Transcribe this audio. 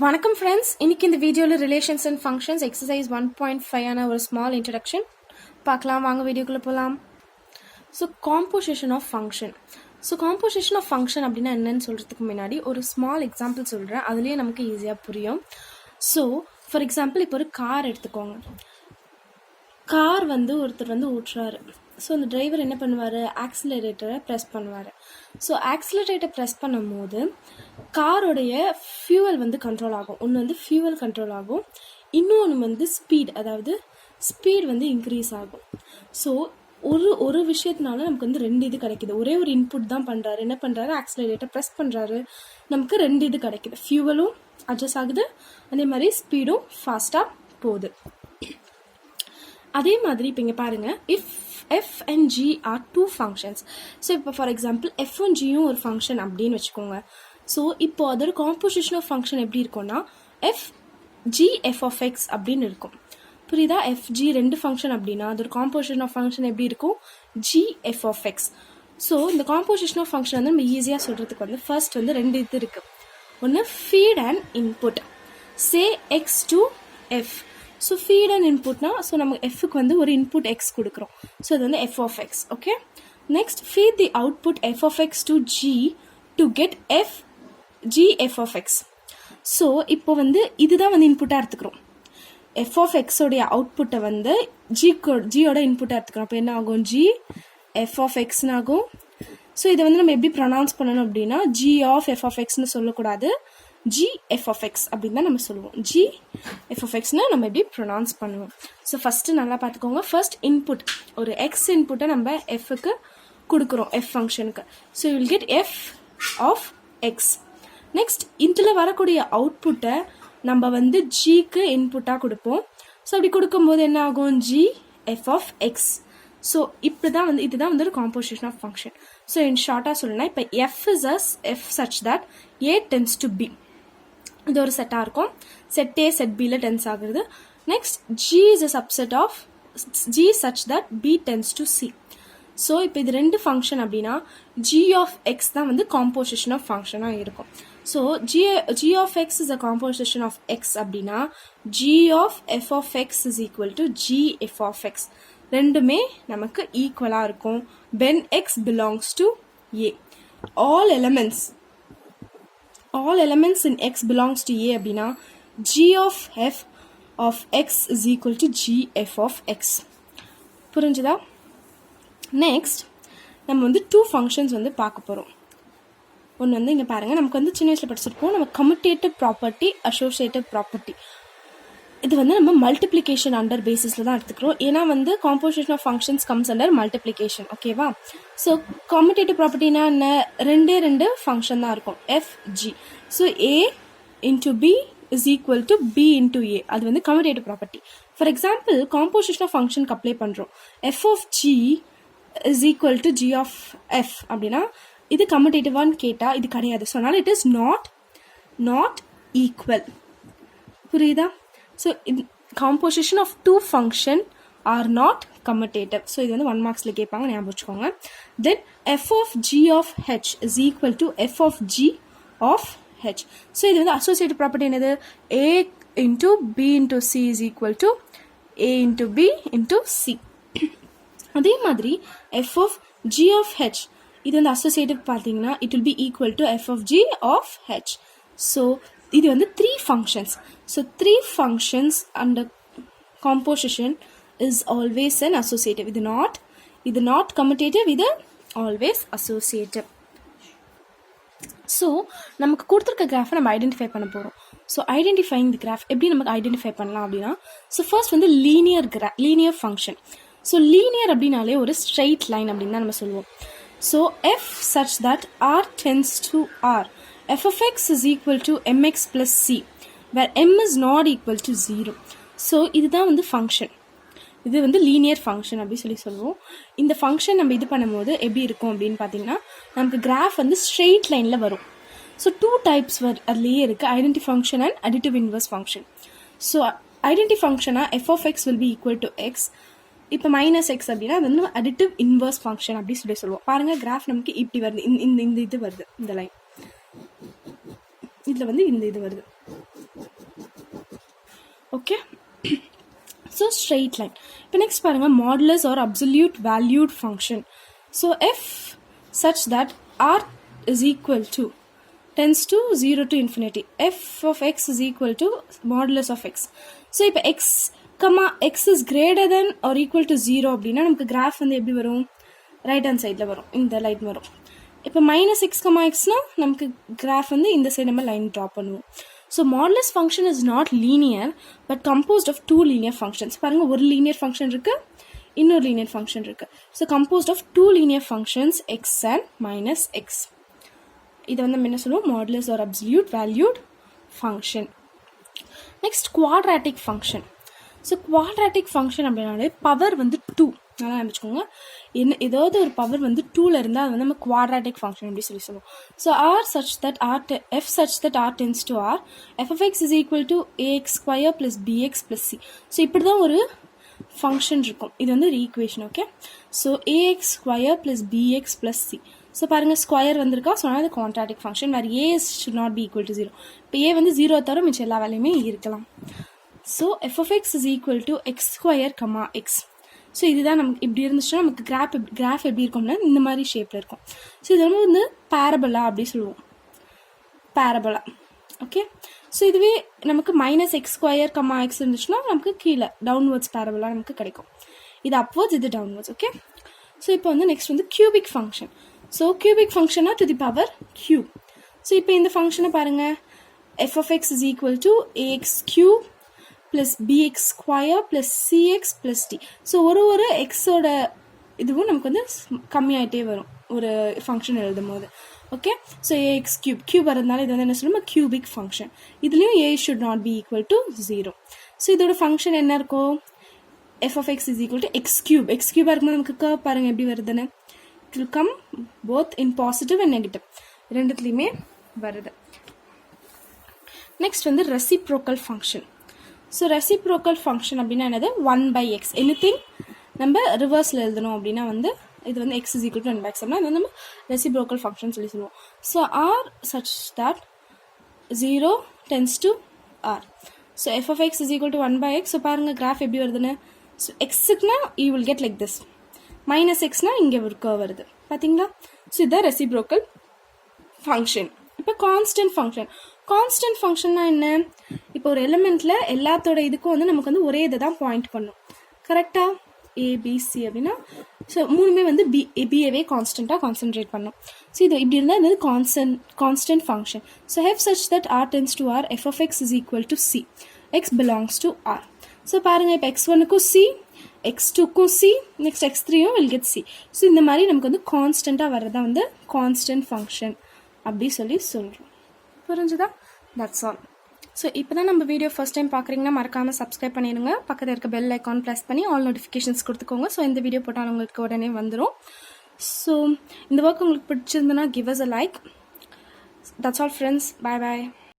வணக்கம் ஃப்ரெண்ட்ஸ், இன்னைக்கு இந்த வீடியோவில் ரிலேஷன்ஸ் அண்ட் ஃபங்க்ஷன்ஸ் எக்ஸசைஸ் 1.5 ஆன ஒரு ஸ்மால் இன்ட்ரடக்ஷன் பார்க்கலாம். வாங்க வீடியோக்குள்ளே போகலாம். So composition of function. So composition of function அப்படின்னா என்னன்னு சொல்கிறதுக்கு முன்னாடி ஒரு ஸ்மால் எக்ஸாம்பிள் சொல்கிறேன், அதுலேயே நமக்கு ஈஸியாக புரியும். ஸோ ஃபார் எக்ஸாம்பிள் இப்போ ஒரு கார் எடுத்துக்கோங்க. கார் ஒருத்தர் ஓட்டுறாரு. ஸோ அந்த டிரைவர் என்ன பண்ணுவார், ஆக்சிலரேட்டரை ப்ரெஸ் பண்ணுவார். ஸோ ஆக்சிலரேட்டர் ப்ரெஸ் பண்ணும் போது காரோடைய ஃபியூவல் கண்ட்ரோல் ஆகும். ஒன்று ஃபியூவல் கண்ட்ரோல் ஆகும், இன்னொன்று ஸ்பீட், அதாவது ஸ்பீட் இன்க்ரீஸ் ஆகும். ஸோ ஒரு விஷயத்தினால நமக்கு ரெண்டு இது கிடைக்கிது. ஒரே ஒரு இன்புட் தான் பண்ணுறாரு. என்ன பண்ணுறாரு, ஆக்சிலரேட்டர் ப்ரெஸ் பண்ணுறாரு, நமக்கு ரெண்டு இது கிடைக்கிது. ஃபியூவலும் அட்ஜஸ்ட் ஆகுது, அதே மாதிரி ஸ்பீடும் ஃபாஸ்ட்டாக போகுது. அதே மாதிரி இப்போ இங்கே பாருங்கள், if F and G are two functions. So இப்போ ஃபார் எக்ஸாம்பிள் எஃப் அண்ட் ஜியும் ஒரு ஃபங்க்ஷன் அப்படின்னு வச்சுக்கோங்க. ஸோ இப்போ அதோட காம்போசிஷன் ஆஃப் ஃபங்க்ஷன் எப்படி இருக்கும்னா F G F of X அப்படின்னு இருக்கும். புரியுதா? எஃப் ஜி ரெண்டு ஃபங்க்ஷன் அப்படின்னா அதோட காம்போசிஷன் ஆஃப் ஃபங்க்ஷன் எப்படி இருக்கும், G F of X. So இந்த காம்போசிஷன் ஆஃப் ஃபங்க்ஷன் நம்ம ஈஸியாக சொல்கிறதுக்கு ஃபர்ஸ்ட் ரெண்டு இது இருக்குது. ஒன்று feed and input. Say X to F. So feed and இன்புட்னா, ஸோ நம்ம எஃப்க்கு ஒரு இன்புட் எக்ஸ் கொடுக்குறோம். ஸோ அது F of X. Okay, next feed the output F of X to G to get F G F of X. So இப்போ இதுதான் இன்புட்டாக எடுத்துக்கிறோம். F of எக்ஸோடைய அவுட்புட்டை ஜியோட இன்புட்டாக எடுத்துக்கிறோம். அப்போ என்ன ஆகும், ஜி எஃப் ஆஃப் எக்ஸ்னு ஆகும். ஸோ இதை நம்ம எப்படி ப்ரொனவுன்ஸ் பண்ணணும் அப்படின்னா ஜி ஆஃப் எஃப் ஆஃப் எக்ஸ்னு சொல்லக்கூடாது, ஜி எஃப் ஆஃப் எக்ஸ் அப்படின்னு தான் நம்ம சொல்லுவோம். ஜி எஃப் ஆஃப் எக்ஸ்னு நம்ம எப்படி ப்ரொனவுன்ஸ் பண்ணுவோம். ஸோ ஃபஸ்ட்டு நல்லா பார்த்துக்கோங்க. ஃபர்ஸ்ட் இன்புட், ஒரு எக்ஸ் இன்புட்டை நம்ம எஃப்க்கு கொடுக்குறோம், எஃப் ஃபங்க்ஷனுக்கு. So you will get F of X. Next இதில் வரக்கூடிய அவுட்புட்டை நம்ம ஜிக்கு இன்புட்டாக கொடுப்போம். ஸோ அப்படி கொடுக்கும்போது என்ன ஆகும், G F of X. So இப்படி தான் இதுதான் ஒரு composition of function. So in ஷார்ட்டாக சொல்லணும்னா இப்போ F is as F such that A tends to B. இது ஒரு செட்டாக இருக்கும். செட் ஏ செட் பியில் டென்ஸ் ஆகுறது. Next G is a subset of G such that B tends to C. So இப்போ இது ரெண்டு ஃபங்க்ஷன் அப்படின்னா ஜி ஆஃப் எக்ஸ் தான் காம்போசிஷன் ஆஃப் ஃபங்க்ஷனாக இருக்கும். So G of X is a composition of X அப்படின்னா G of F of X is equal to G F of X. ரெண்டுமே நமக்கு ஈக்குவலாக இருக்கும் when x belongs to a. all elements in x belongs to a அப்படின்னா g of f of x is equal to g f of x. புரிஞ்சுதா? Next நம்ம two functions பார்க்க போகிறோம். ஒன்று இங்கே பாருங்கள், நமக்கு சின்ன வயசில் படிச்சிருப்போம், நம்ம கம்யூட்டேட்டிவ் ப்ராப்பர்ட்டி, அசோசியேட்டிவ் ப்ராப்பர்ட்டி. இது நம்ம மல்டிப்ளிகேஷன் அண்டர் பேசிஸில் தான் எடுத்துக்கிறோம். ஏன்னா composition of functions comes under multiplication. ஓகேவா? ஸோ கம்யூட்டேட்டிவ் ப்ராப்பர்ட்டினா என்ன, ரெண்டு ஃபங்க்ஷன் தான் இருக்கும், F G. So A into B is equal to B into A. அது commutative property. For example composition of ஃபங்க்ஷனுக்கு அப்ளை பண்ணுறோம். F of G is equal to G of F அப்படின்னா இது கம்யூட்டேட்டிவான்னு கேட்டால் இது கிடையாது. ஸோ அதனால் இட் இஸ் நாட் ஈக்குவல். புரியுதா? So, composition of two function are not commutative. So, இது 1 marksல கேட்பாங்க, ஞாபகம் வச்சுக்கோங்க. Then, f of g of h is equal to f of g of h. So, இது associative property என்னது, a into b into c is equal to a into b into c. அதே மாதிரி f of g of h, இது associative பார்த்தீங்கன்னா it will be equal to f of g of h. So, இது three functions. So three functions under composition is always an associative. இது not commutative, இது always associative. So நமக்கு கொடுத்துருக்க கிராஃபை நம்ம identify பண்ண போகிறோம். ஸோ ஐடென்டிஃபைங் தி graph எப்படி நமக்கு ஐடென்டிஃபை பண்ணலாம் அப்படின்னா, so first linear function. So linear அப்படின்னாலே ஒரு ஸ்ட்ரெயிட் லைன் அப்படின்னு தான் நம்ம சொல்லுவோம். So F such that R tends to R, f of x is equal to mx plus c, where m is not equal to 0. So, இதுதான் function. இது linear function அப்படி சொல்லுவோம். இந்த ஃபங்க்ஷன் நம்ம இது பண்ணும்போது எப்படி இருக்கும் அப்படின்னு பார்த்தீங்கன்னா, நமக்கு கிராஃப் ஸ்ட்ரெயிட் லைனில் வரும். ஸோ டூ டைப்ஸ் அதுலேயே இருக்குது, identity function and additive inverse function. So identity ஃபங்க்ஷனாக f of x will be equal to x. இப்போ மைனஸ் எக்ஸ் அப்படின்னா அது அடிட்டிவ் இன்வர்ஸ் ஃபங்க்ஷன் அப்படி சொல்லுவோம். பாருங்கள், கிராஃப் நமக்கு இப்படி வருது, இந்த இது வருது, இந்த லைன் இதில் இந்த இது வருது. ஓகே. So straight line. இப்போ நெக்ஸ்ட் பாருங்கள், modulus or absolute valued function. So F such that R is equal to tends to 0 to infinity. F of x is equal to modulus of x. So இப்போ x comma x is greater than or equal to 0 அப்படின்னா நமக்கு graph வந்து எப்படி வரும், right hand சைடில் வரும், இந்த line வரும். இப்போ மைனஸ் எக்ஸ் கமா எக்ஸ்னா நமக்கு கிராஃப் வந்து இந்த சைடு நம்ம லைன் ட்ரா பண்ணுவோம். So modulus function is not linear but composite of 2 linear functions. பாருங்கள், ஒரு லீனியர் ஃபங்க்ஷன் இருக்குது, இன்னொரு லீனியர் ஃபங்க்ஷன் இருக்குது. So composite of 2 linear functions X and minus X. இதை வந்து நம்ம என்ன சொல்லுவோம், modulus or absolute valued function. Next quadratic function. So quadratic function அப்படின்னாலே பவர் வந்து 2, நல்லா நினச்சிக்கோங்க. ஏதாவது ஒரு பவர் வந்து 2ல் இருந்தால் அது வந்து நம்ம குவாட்ராட்டிக் ஃபங்க்ஷன் அப்படி சொல்லுவோம். So R such that R F such that R tends to R F of X is equal to A X square plus B X plus C. So இப்படி தான் ஒரு ஃபங்க்ஷன் இருக்கும். இது வந்து ஒரு equation. Okay. So A X square plus B X plus C. So பாருங்கள், square வந்திருக்கா, so அது குவாட்ராட்டிக் ஃபங்க்ஷன். வேறு A should not be equal to 0. இப்போ ஏ வந்து 0 தவிர மிச்சம் எல்லா வேலையுமே இருக்கலாம். So F of X is equal to X square comma X. So இதுதான் நமக்கு இப்படி இருந்துச்சுன்னா நமக்கு கிராஃப் எப்படி இருக்கும்னா இந்த மாதிரி ஷேப்பில் இருக்கும். ஸோ இது வந்து பேரபலா அப்படி சொல்லுவோம், பேரபலா. ஓகே. ஸோ இதுவே நமக்கு minus X square comma X இருந்துச்சுன்னா நமக்கு கீழே டவுன்வர்ட்ஸ் பேரபலா நமக்கு கிடைக்கும். இது அப்வர்ட்ஸ், இது டவுன்வர்ட்ஸ். ஓகே. ஸோ இப்போ வந்து நெக்ஸ்ட் வந்து கியூபிக் ஃபங்க்ஷன். ஸோ கியூபிக் ஃபங்க்ஷனா to the power cube. So இப்போ இந்த ஃபங்க்ஷனை பாருங்கள், F of X is equal to A X cube plus B X square plus C X plus D. So ஒரு எக்ஸோட இதுவும் நமக்கு வந்து கம்மியாகிட்டே வரும் ஒரு ஃபங்க்ஷன் எழுதும் போது. ஓகே. ஸோ ஏஎக்ஸ் கியூப் வரதுனால இது வந்து என்ன சொல்லுவோம், கியூபிக் ஃபங்க்ஷன். இதுலேயும் A should not be equal to 0. So இதோட ஃபங்க்ஷன் என்ன இருக்கும், F of X is equal to X கியூபாக இருக்கும்போது நமக்கு கர்வ் பாருங்கள் எப்படி வருதுன்னு. It will come both in positive and negative. ரெண்டுத்துலையுமே வருது. நெக்ஸ்ட் வந்து reciprocal function. So reciprocal function அப்படின்னா என்னது, 1/x. எனிதிங் நம்ம ரிவர்ஸில் எழுதணும் அப்படின்னா வந்து இது வந்து x is equal to 1/x அப்படின்னா இது வந்து நம்ம ரெசிப்ரோக்கல் ஃபங்க்ஷன் சொல்லி சொல்லுவோம். So R such that 0 tends to r. So F of X is equal to 1/x. So பாருங்கள் கிராஃப் எப்படி வருதுன்னு. ஸோ எக்ஸுக்குனா you will get like this, minus எக்ஸ்னா இங்கே ஒரு கர்வ் வருது பார்த்தீங்களா. ஸோ இதுதான் ரெசிப்ரோக்கல் ஃபங்க்ஷன். இப்போ கான்ஸ்டன்ட் ஃபங்க்ஷன்னா என்ன, இப்போ ஒரு எலிமெண்ட்டில் எல்லாத்தோட இதுக்கும் வந்து நமக்கு வந்து ஒரே இதை தான் பாயிண்ட் பண்ணும், கரெக்டாக ஏபிசி அப்படின்னா. ஸோ மூணுமே வந்து பிஏவே கான்ஸ்டண்ட்டாக கான்சன்ட்ரேட் பண்ணும். ஸோ இது இப்படி இருந்தால் இது constant function. So F such that R tends to R F of X is equal to C, X belongs to R. So பாருங்கள், இப்போ x1க்கும் சி, x2க்கும் சி, நெக்ஸ்ட் x3யும் வில் கெட் சி. ஸோ இந்த மாதிரி நமக்கு வந்து கான்ஸ்டண்ட்டாக வர்றதா வந்து கான்ஸ்டன்ட் ஃபங்க்ஷன் அப்படி சொல்கிறோம். புரிஞ்சுதா? That's all. ஸோ இப்போ தான் நம்ம வீடியோ ஃபர்ஸ்ட் டைம் பார்க்குறீங்கன்னா மறக்காமல் சப்ஸ்கிரைப் பண்ணிடுங்க. பக்கத்தில் இருக்க பெல் ஐக்கான் ப்ரெஸ் பண்ணி ஆல் நோட்டிஃபிகேஷன்ஸ் கொடுத்துக்கோங்க. ஸோ இந்த வீடியோ போட்டால் உங்களுக்கு உடனே வந்துடும். ஸோ இந்த ஒர்க் உங்களுக்கு பிடிச்சிருந்தனா give us a like. That's all friends. Bye bye.